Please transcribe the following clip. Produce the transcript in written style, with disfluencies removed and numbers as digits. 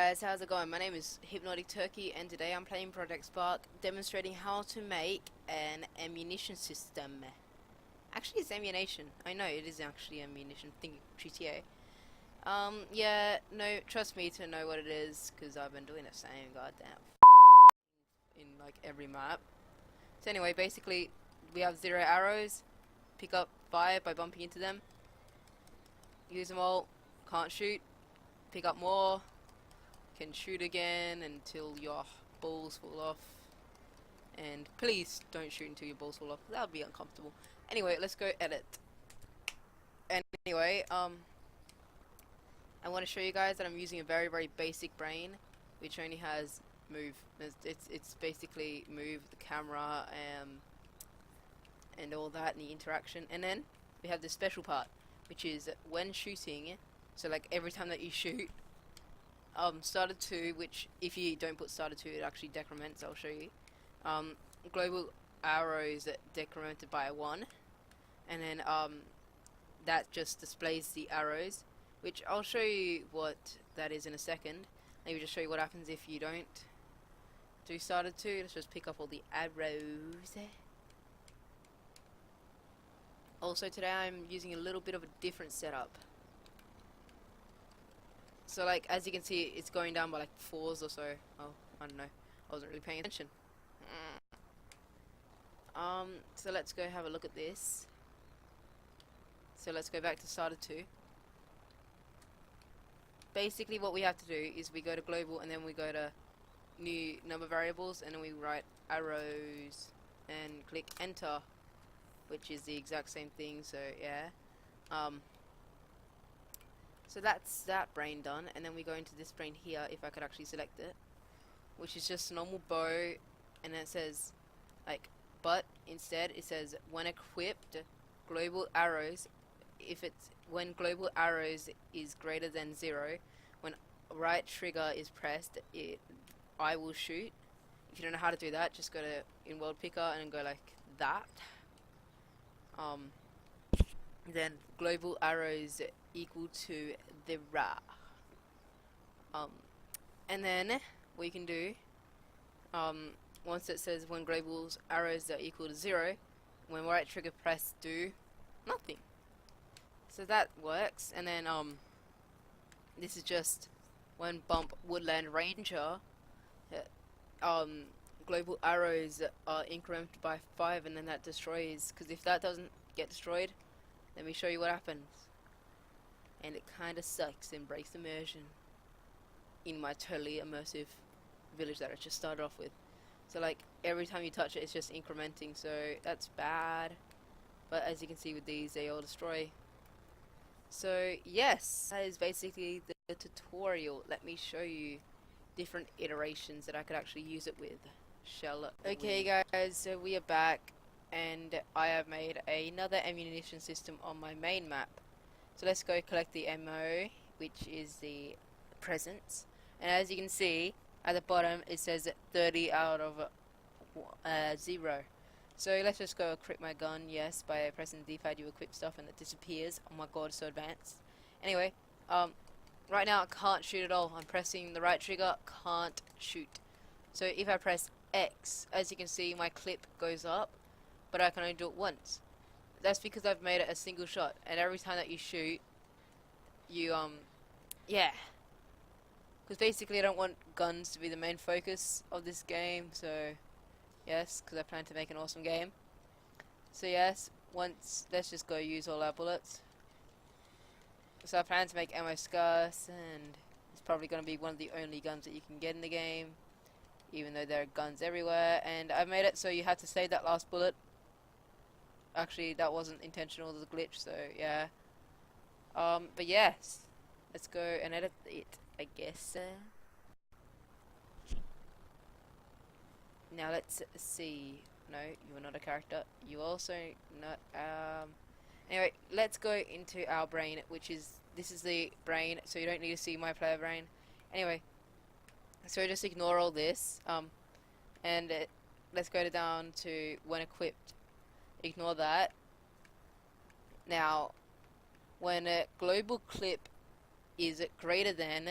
Guys, how's it going? My name is Hypnotic Turkey and today I'm playing Project Spark, demonstrating how to make an ammunition system. Actually it's ammunition. I know it is actually ammunition. Think GTA. Yeah, no, trust me to know what it is, because I've been doing the same goddamn in like every map. So anyway, basically we have 0 arrows, pick up fire by bumping into them, use them all, can't shoot, pick up more, can shoot again until your balls fall off. And please don't shoot until your balls fall off. That would be uncomfortable. Anyway, let's go edit. Anyway, I want to show you guys that I'm using a very basic brain, which only has move. It's basically move, the camera, and all that, and the interaction. And then we have the special part, which is when shooting. So like every time that you shoot, starter 2, which if you don't put starter 2 it actually decrements. I'll show you. Global arrows decremented by 1, and then that just displays the arrows, which I'll show you what that is in a second. Maybe just show you what happens if you don't do starter 2. Let's just pick up all the arrows. Also today I'm using a little bit of a different setup. So like, as you can see, it's going down by like 4s or so. Oh, I don't know. I wasn't really paying attention. So let's go have a look at this. So let's go back to starter 2. Basically what we have to do is we go to global and then we go to new number variables and then we write arrows and click enter, which is the exact same thing. So yeah. So that's that brain done, and then we go into this brain here, if I could actually select it, which is just a normal bow, and then it says like, but instead it says when equipped, global arrows, when global arrows is greater than 0, when right trigger is pressed, I will shoot. If you don't know how to do that, just go to in world picker and go like that. Then global arrows equal to the ra. And then what you can do, once it says when global arrows are equal to 0, when right trigger press, do nothing. So that works. And then this is just when bump woodland ranger, global arrows are incremented by 5, and then that destroys, because if that doesn't get destroyed, let me show you what happens. And it kinda sucks and breaks immersion in my totally immersive village that I just started off with. So like every time you touch it, it's just incrementing, so that's bad. But as you can see with these, they all destroy. So yes, that is basically the tutorial. Let me show you different iterations that I could actually use it with. Okay guys, so we are back, and I have made another ammunition system on my main map. So let's go collect the ammo, which is the presents. And as you can see at the bottom, it says 30 out of 0. So let's just go equip my gun. Yes, by pressing D-pad you equip stuff and it disappears. Oh my god, so advanced. Anyway, right now I can't shoot at all. I'm pressing the right trigger, can't shoot. So if I press X, as you can see, my clip goes up, but I can only do it once. That's because I've made it a single shot, and every time that you shoot, you yeah. Because basically I don't want guns to be the main focus of this game, so yes, because I plan to make an awesome game. So yes, let's just go use all our bullets. So I plan to make ammo scarce, and it's probably going to be one of the only guns that you can get in the game, even though there are guns everywhere. And I've made it so you have to save that last bullet. Actually, that wasn't intentional, it was a glitch, so yeah. But yes, let's go and edit it, I guess. Now let's see. No, you are not a character. You also not. Anyway, let's go into our brain, this is the brain, so you don't need to see my player brain. Anyway, so just ignore all this. And let's go down to when equipped. Ignore that. Now, when a global clip is greater than